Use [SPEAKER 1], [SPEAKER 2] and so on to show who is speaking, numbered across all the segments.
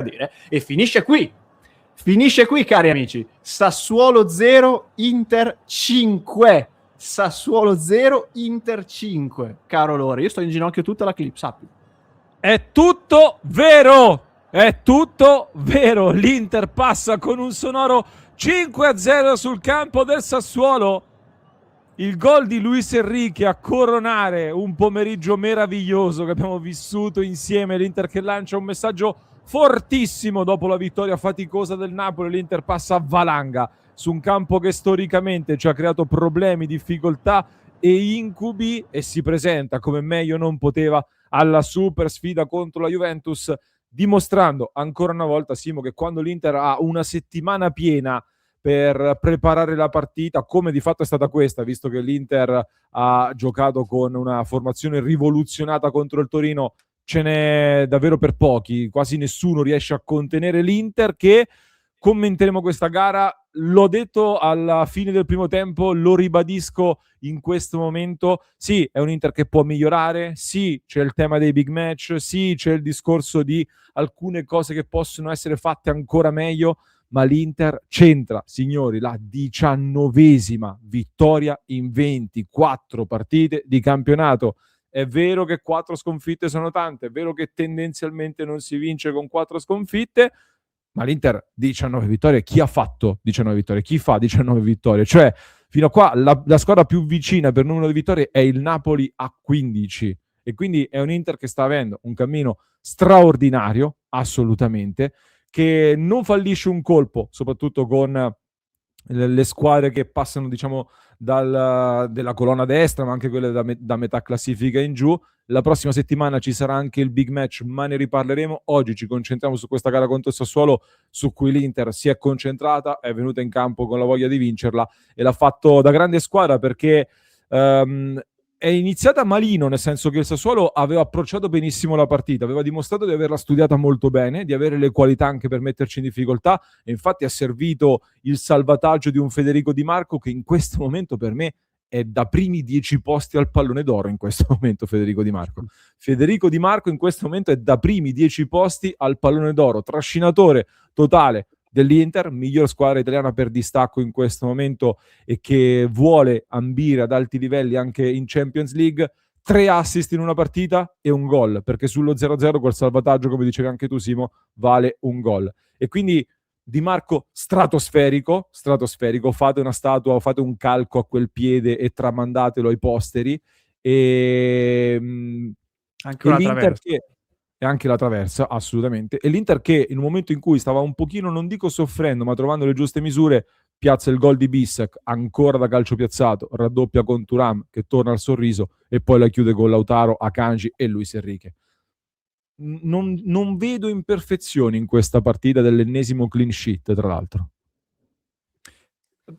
[SPEAKER 1] dire, e finisce qui, cari amici. Sassuolo 0, Inter 5. Sassuolo 0, Inter 5. Caro Lore, io sto in ginocchio tutta la clip, sappi.
[SPEAKER 2] È tutto vero! È tutto vero! L'Inter passa con un sonoro 5-0 sul campo del Sassuolo. Il gol di Luis Enrique a coronare un pomeriggio meraviglioso che abbiamo vissuto insieme. L'Inter che lancia un messaggio fortissimo dopo la vittoria faticosa del Napoli. L'Inter passa a valanga su un campo che storicamente ci ha creato problemi, difficoltà e incubi, e si presenta come meglio non poteva alla super sfida contro la Juventus, dimostrando ancora una volta, Simo, che quando l'Inter ha una settimana piena per preparare la partita, come di fatto è stata questa, visto che l'Inter ha giocato con una formazione rivoluzionata contro il Torino, ce n'è davvero per pochi, quasi nessuno riesce a contenere l'Inter, che commenteremo questa gara. L'ho detto alla fine del primo tempo, lo ribadisco in questo momento, sì, è un Inter che può migliorare, sì, c'è il tema dei big match, sì, c'è il discorso di alcune cose che possono essere fatte ancora meglio, ma l'Inter centra, signori, la 19ª vittoria in 24 partite di campionato. È vero che 4 sconfitte sono tante, è vero che tendenzialmente non si vince con 4 sconfitte, ma l'Inter 19 vittorie, chi ha fatto 19 vittorie? Chi fa 19 vittorie? Cioè, fino a qua la squadra più vicina per numero di vittorie è il Napoli a 15, e quindi è un Inter che sta avendo un cammino straordinario, assolutamente, che non fallisce un colpo, soprattutto con le squadre che passano, diciamo, della colonna destra, ma anche quelle da metà classifica in giù. La prossima settimana ci sarà anche il big match, ma ne riparleremo. Oggi ci concentriamo su questa gara contro il Sassuolo, su cui l'Inter si è concentrata, è venuta in campo con la voglia di vincerla e l'ha fatto da grande squadra, perché è iniziata malino, nel senso che il Sassuolo aveva approcciato benissimo la partita, aveva dimostrato di averla studiata molto bene, di avere le qualità anche per metterci in difficoltà, e infatti ha servito il salvataggio di un Federico Di Marco che in questo momento per me è da primi 10 posti al pallone d'oro. In questo momento Federico Di Marco in questo momento è da primi 10 posti al pallone d'oro, trascinatore totale dell'Inter, miglior squadra italiana per distacco in questo momento e che vuole ambire ad alti livelli anche in Champions League. 3 assist in una partita e un gol, perché sullo 0-0 col salvataggio, come dicevi anche tu Simo, vale un gol. E quindi Di Marco stratosferico, fate una statua, fate un calco a quel piede e tramandatelo ai posteri. E
[SPEAKER 1] anche una
[SPEAKER 2] l'Inter
[SPEAKER 1] traversa.
[SPEAKER 2] che e anche la traversa, assolutamente. E l'Inter che in un momento in cui stava un pochino, non dico soffrendo, ma trovando le giuste misure, piazza il gol di Bissek, ancora da calcio piazzato, raddoppia con Thuram che torna al sorriso e poi la chiude con Lautaro, Akanji e Luis Enrique. Non vedo imperfezioni in questa partita dell'ennesimo clean sheet, tra l'altro.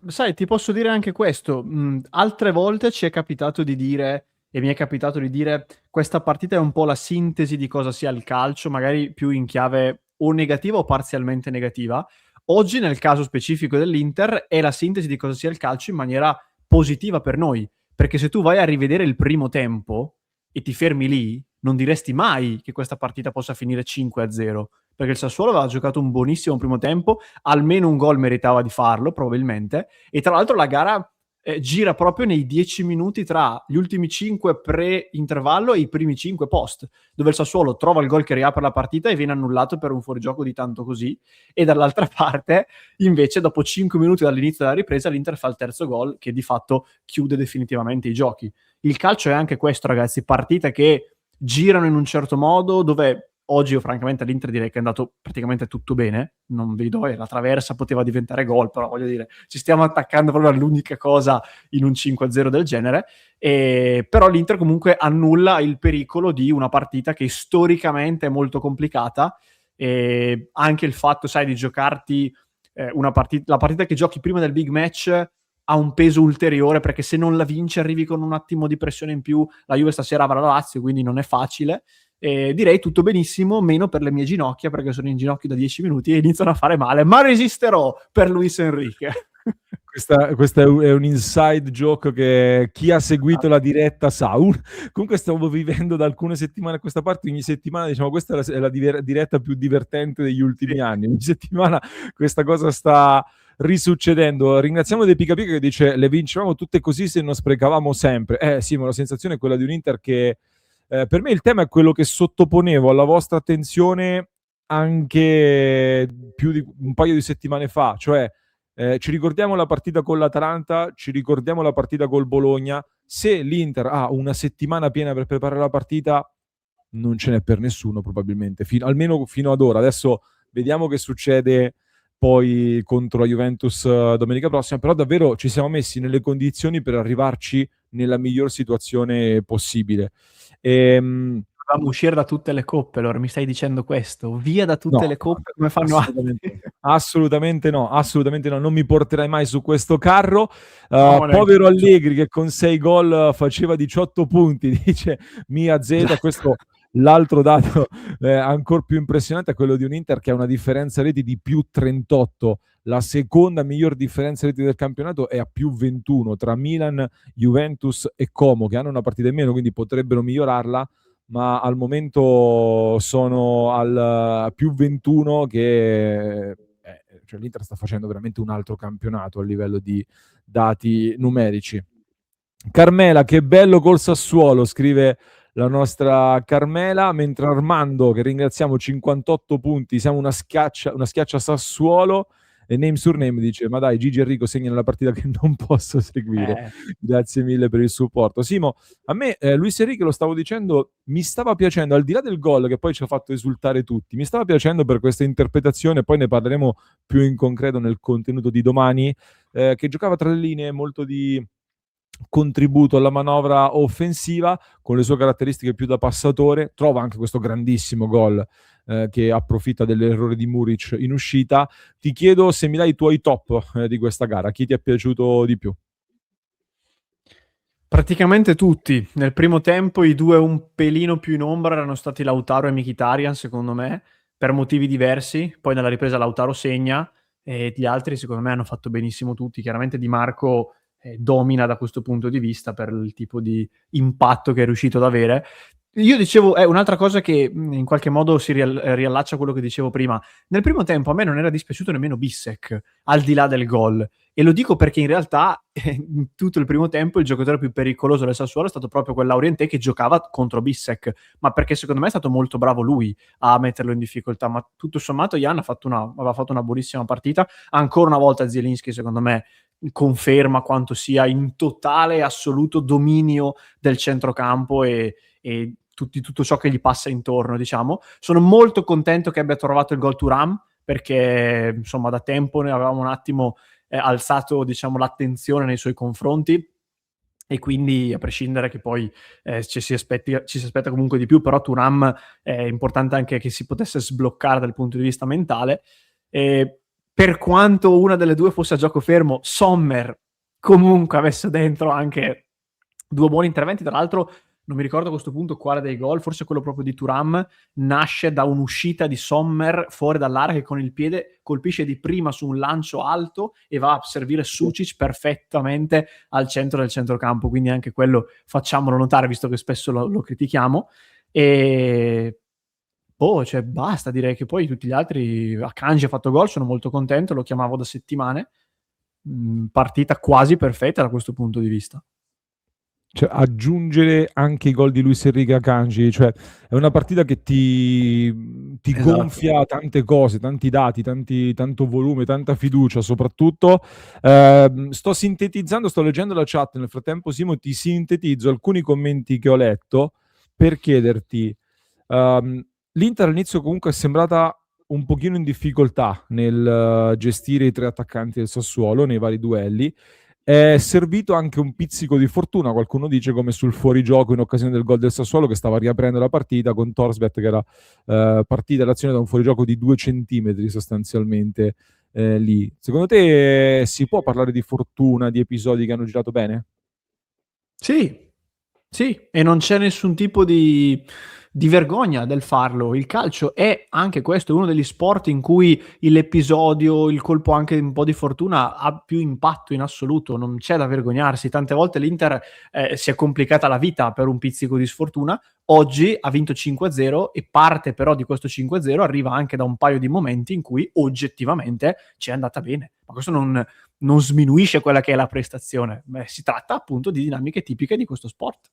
[SPEAKER 1] Sai, ti posso dire anche questo. Altre volte ci è capitato di dire, e mi è capitato di dire, questa partita è un po' la sintesi di cosa sia il calcio, magari più in chiave o negativa o parzialmente negativa. Oggi, nel caso specifico dell'Inter, è la sintesi di cosa sia il calcio in maniera positiva per noi. Perché se tu vai a rivedere il primo tempo e ti fermi lì, non diresti mai che questa partita possa finire 5-0. Perché il Sassuolo aveva giocato un buonissimo primo tempo, almeno un gol meritava di farlo, probabilmente, e tra l'altro la gara gira proprio nei 10 minuti tra gli ultimi 5 pre-intervallo e i primi 5 post, dove il Sassuolo trova il gol che riapre la partita e viene annullato per un fuorigioco di tanto così, e dall'altra parte, invece, dopo 5 minuti dall'inizio della ripresa, l'Inter fa il terzo gol che di fatto chiude definitivamente i giochi. Il calcio è anche questo, ragazzi, partite che girano in un certo modo, dove oggi io francamente all'Inter direi che è andato praticamente tutto bene, non vedo, la traversa poteva diventare gol, però voglio dire, ci stiamo attaccando proprio all'unica cosa in un 5-0 del genere, però l'Inter comunque annulla il pericolo di una partita che storicamente è molto complicata, e anche il fatto, sai, di giocarti la partita che giochi prima del big match ha un peso ulteriore, perché se non la vinci arrivi con un attimo di pressione in più. La Juve stasera avrà la Lazio, quindi non è facile. Direi tutto benissimo, meno per le mie ginocchia, perché sono in ginocchio da 10 minuti e iniziano a fare male, ma resisterò per Luis Enrique.
[SPEAKER 2] Questa è un inside joke che chi ha seguito la diretta sa. Comunque stavo vivendo da alcune settimane a questa parte, ogni settimana diciamo questa è la diretta più divertente degli ultimi anni. Ogni settimana questa cosa sta risuccedendo. Ringraziamo De Pica Pica che dice le vincevamo tutte così se non sprecavamo sempre. Sì, ma la sensazione è quella di un Inter che per me il tema è quello che sottoponevo alla vostra attenzione anche più di un paio di settimane fa, cioè ci ricordiamo la partita con l'Atalanta, ci ricordiamo la partita col Bologna. Se l'Inter ha una settimana piena per preparare la partita, non ce n'è per nessuno probabilmente, almeno fino ad ora. Adesso vediamo che succede poi contro la Juventus domenica prossima, però davvero ci siamo messi nelle condizioni per arrivarci nella miglior situazione possibile.
[SPEAKER 1] Dovevamo uscire da tutte le coppe, allora mi stai dicendo questo? Via da tutte le coppe come fanno altri?
[SPEAKER 2] Assolutamente no, non mi porterai mai su questo carro. Povero Allegri che con 6 gol faceva 18 punti, dice Mia Z, questo l'altro dato ancora più impressionante è quello di un Inter che ha una differenza reti di più 38, la seconda miglior differenza reti del campionato è a più 21 tra Milan, Juventus e Como che hanno una partita in meno, quindi potrebbero migliorarla, ma al momento sono al più 21 che cioè l'Inter sta facendo veramente un altro campionato a livello di dati numerici. Carmela, che bello col Sassuolo, scrive la nostra Carmela, mentre Armando, che ringraziamo, 58 punti, siamo una schiaccia Sassuolo, e name surname dice, ma dai, Gigi Enrico segna nella partita che non posso seguire. Grazie mille per il supporto. Simo, a me Luis Enrique, lo stavo dicendo, mi stava piacendo, al di là del gol che poi ci ha fatto esultare tutti, mi stava piacendo per questa interpretazione, poi ne parleremo più in concreto nel contenuto di domani, che giocava tra le linee, molto di contributo alla manovra offensiva con le sue caratteristiche più da passatore, trova anche questo grandissimo gol che approfitta dell'errore di Muric in uscita. Ti chiedo se mi dai i tuoi top di questa gara, chi ti è piaciuto di più?
[SPEAKER 1] Praticamente tutti. Nel primo tempo i due un pelino più in ombra erano stati Lautaro e Mkhitaryan, secondo me, per motivi diversi. Poi nella ripresa Lautaro segna e gli altri secondo me hanno fatto benissimo tutti. Chiaramente Di Marco domina da questo punto di vista per il tipo di impatto che è riuscito ad avere. Io dicevo, è un'altra cosa che in qualche modo si riallaccia a quello che dicevo prima. Nel primo tempo a me non era dispiaciuto nemmeno Bissek, al di là del gol. E lo dico perché in realtà in tutto il primo tempo il giocatore più pericoloso del Sassuolo è stato proprio quell'Aurientè che giocava contro Bissek, ma perché secondo me è stato molto bravo lui a metterlo in difficoltà. Ma tutto sommato Jan aveva fatto una buonissima partita. Ancora una volta Zielinski secondo me conferma quanto sia in totale assoluto dominio del centrocampo e tutto ciò che gli passa intorno, diciamo. Sono molto contento che abbia trovato il gol Thuram, perché insomma da tempo ne avevamo un attimo alzato, diciamo, l'attenzione nei suoi confronti, e quindi a prescindere che poi ci si aspetta comunque di più, però Thuram è importante anche che si potesse sbloccare dal punto di vista mentale. Per quanto una delle due fosse a gioco fermo, Sommer comunque avesse dentro anche due buoni interventi. Tra l'altro non mi ricordo a questo punto quale dei gol, forse quello proprio di Thuram, nasce da un'uscita di Sommer fuori dall'area che con il piede colpisce di prima su un lancio alto e va a servire Sucic perfettamente al centro del centrocampo, quindi anche quello facciamolo notare, visto che spesso lo critichiamo. E cioè basta, direi che poi tutti gli altri, Akanji ha fatto gol, sono molto contento, lo chiamavo da settimane, partita quasi perfetta da questo punto di vista.
[SPEAKER 2] Cioè, aggiungere anche i gol di Luis Enrique Akanji, cioè è una partita che ti
[SPEAKER 1] Esatto.
[SPEAKER 2] gonfia tante cose, tanti dati, tanto volume, tanta fiducia soprattutto. Sto sintetizzando, sto leggendo la chat, nel frattempo Simo ti sintetizzo alcuni commenti che ho letto per chiederti, l'Inter all'inizio comunque è sembrata un pochino in difficoltà nel gestire i 3 attaccanti del Sassuolo nei vari duelli. È servito anche un pizzico di fortuna, qualcuno dice, come sul fuorigioco in occasione del gol del Sassuolo che stava riaprendo la partita con Torsbeth che era partita l'azione da un fuorigioco di 2 centimetri sostanzialmente lì. Secondo te si può parlare di fortuna, di episodi che hanno girato bene?
[SPEAKER 1] Sì, Sì, e non c'è nessun tipo di vergogna del farlo. Il calcio è anche questo, è uno degli sport in cui l'episodio, il colpo anche un po' di fortuna ha più impatto in assoluto, non c'è da vergognarsi. Tante volte l'Inter si è complicata la vita per un pizzico di sfortuna, oggi ha vinto 5-0 e parte però di questo 5-0 arriva anche da un paio di momenti in cui oggettivamente ci è andata bene. Ma questo non sminuisce quella che è la prestazione. Beh, si tratta appunto di dinamiche tipiche di questo sport.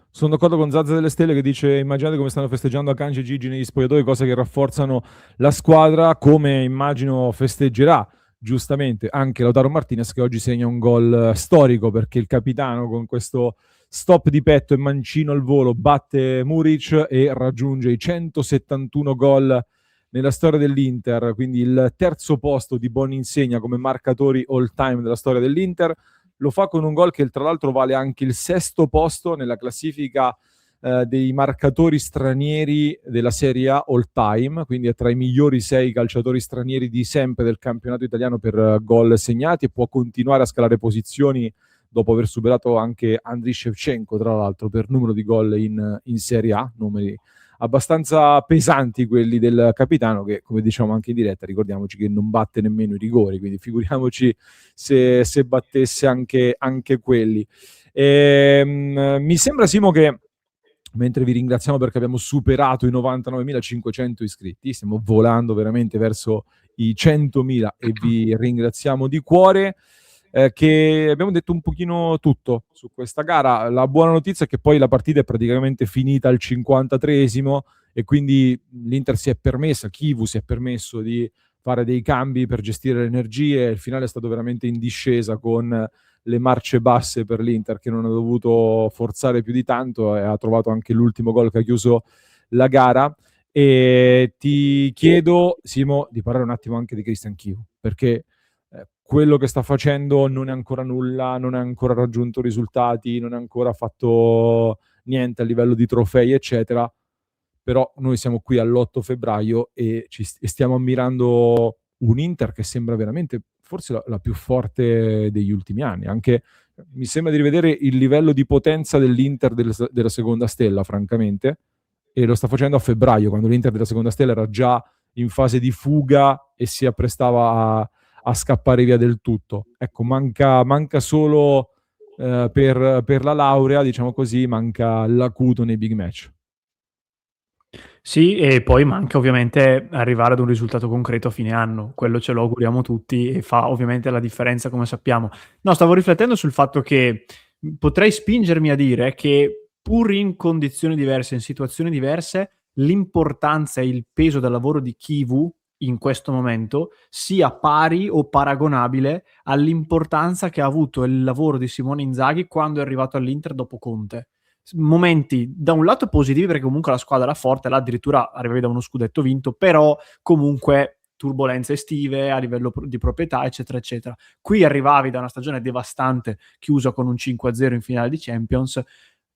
[SPEAKER 2] Sono d'accordo con Zazza delle Stelle che dice immaginate come stanno festeggiando Akanji e Gigi negli spogliatoi, cose che rafforzano la squadra, come immagino festeggerà giustamente anche Lautaro Martinez, che oggi segna un gol storico, perché il capitano con questo stop di petto e mancino al volo batte Muric e raggiunge i 171 gol nella storia dell'Inter, quindi il terzo posto di buona insegna come marcatori all time della storia dell'Inter. Lo fa con un gol che tra l'altro vale anche il sesto posto nella classifica dei marcatori stranieri della Serie A all time, quindi è tra i migliori 6 calciatori stranieri di sempre del campionato italiano per gol segnati, e può continuare a scalare posizioni dopo aver superato anche Andriy Shevchenko, tra l'altro, per numero di gol in Serie A, numeri abbastanza pesanti quelli del capitano, che come diciamo anche in diretta, ricordiamoci che non batte nemmeno i rigori, quindi figuriamoci se battesse anche quelli. Mi sembra, Simo, che mentre vi ringraziamo perché abbiamo superato i 99.500 iscritti, stiamo volando veramente verso i 100.000 e vi ringraziamo di cuore, che abbiamo detto un pochino tutto su questa gara. La buona notizia è che poi la partita è praticamente finita al 53esimo e quindi l'Inter si è permessa, Chivu si è permesso di fare dei cambi per gestire le energie. Il finale è stato veramente in discesa, con le marce basse per l'Inter, che non ha dovuto forzare più di tanto e ha trovato anche l'ultimo gol che ha chiuso la gara. E ti chiedo, Simo, di parlare un attimo anche di Christian Chivu, perché quello che sta facendo non è ancora nulla, non ha ancora raggiunto risultati, non ha ancora fatto niente a livello di trofei, eccetera. Però noi siamo qui all'8 febbraio e stiamo ammirando un Inter che sembra veramente forse la più forte degli ultimi anni. Anche mi sembra di rivedere il livello di potenza dell'Inter della seconda stella, francamente, e lo sta facendo a febbraio, quando l'Inter della seconda stella era già in fase di fuga e si apprestava a scappare via del tutto. Ecco, manca solo per la laurea, diciamo così, manca l'acuto nei big match.
[SPEAKER 1] Sì, e poi manca ovviamente arrivare ad un risultato concreto a fine anno, quello ce lo auguriamo tutti e fa ovviamente la differenza, come sappiamo. No, stavo riflettendo sul fatto che potrei spingermi a dire che pur in condizioni diverse, in situazioni diverse, l'importanza e il peso del lavoro di Chivu in questo momento sia pari o paragonabile all'importanza che ha avuto il lavoro di Simone Inzaghi quando è arrivato all'Inter dopo Conte. Momenti da un lato positivi, perché comunque la squadra era forte, là addirittura arrivavi da uno scudetto vinto, però comunque turbolenze estive a livello di proprietà, eccetera eccetera. Qui arrivavi da una stagione devastante chiusa con un 5-0 in finale di Champions,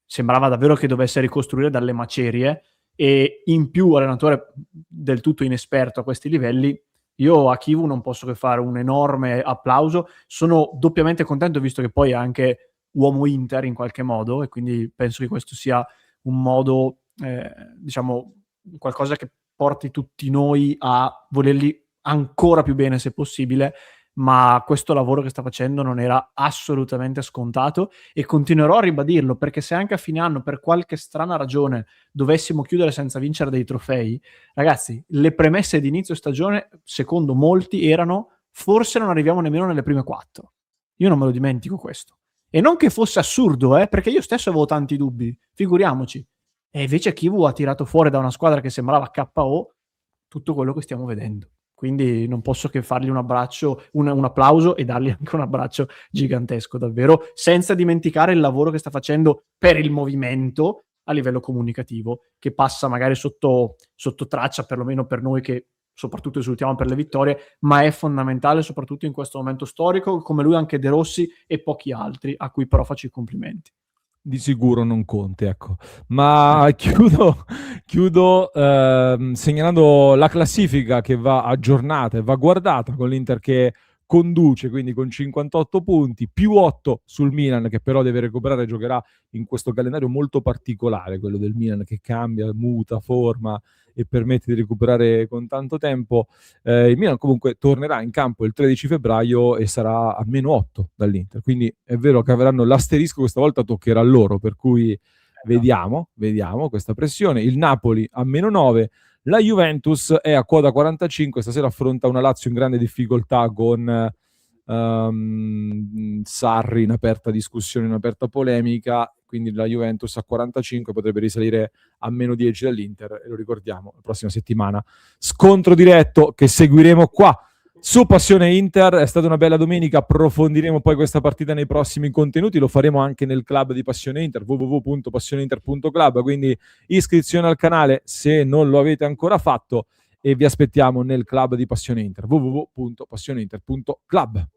[SPEAKER 1] sembrava davvero che dovesse ricostruire dalle macerie, e in più allenatore del tutto inesperto a questi livelli. Io a Chivu non posso che fare un enorme applauso, sono doppiamente contento visto che poi è anche uomo Inter in qualche modo, e quindi penso che questo sia un modo, diciamo, qualcosa che porti tutti noi a volerli ancora più bene se possibile, ma questo lavoro che sta facendo non era assolutamente scontato e continuerò a ribadirlo, perché se anche a fine anno per qualche strana ragione dovessimo chiudere senza vincere dei trofei, ragazzi, le premesse di inizio stagione secondo molti erano forse non arriviamo nemmeno nelle prime 4. Io non me lo dimentico questo. E non che fosse assurdo, perché io stesso avevo tanti dubbi, figuriamoci. E invece Kivu ha tirato fuori da una squadra che sembrava KO tutto quello che stiamo vedendo. Quindi non posso che fargli un abbraccio, un applauso e dargli anche un abbraccio gigantesco, davvero, senza dimenticare il lavoro che sta facendo per il movimento a livello comunicativo, che passa magari sotto traccia, perlomeno per noi che soprattutto esultiamo per le vittorie, ma è fondamentale soprattutto in questo momento storico, come lui anche De Rossi e pochi altri, a cui però faccio i complimenti.
[SPEAKER 2] Di sicuro non Conte, ecco. Ma chiudo segnalando la classifica che va aggiornata e va guardata, con l'Inter che conduce, quindi con 58 punti, più 8 sul Milan, che però deve recuperare, giocherà in questo calendario molto particolare, quello del Milan, che cambia, muta forma e permette di recuperare con tanto tempo. Il Milan comunque tornerà in campo il 13 febbraio e sarà a meno 8 dall'Inter, quindi è vero che avranno l'asterisco, questa volta toccherà loro, per cui vediamo questa pressione. Il Napoli a meno 9, la Juventus è a quota 45, stasera affronta una Lazio in grande difficoltà con Sarri in aperta discussione, in aperta polemica, quindi la Juventus a 45 potrebbe risalire a meno 10 dall'Inter, e lo ricordiamo, la prossima settimana scontro diretto che seguiremo qua su Passione Inter. È stata una bella domenica, approfondiremo poi questa partita nei prossimi contenuti, lo faremo anche nel club di Passione Inter, www.passioneinter.club, quindi iscrizione al canale se non lo avete ancora fatto, e vi aspettiamo nel club di Passione Inter, www.passioneinter.club.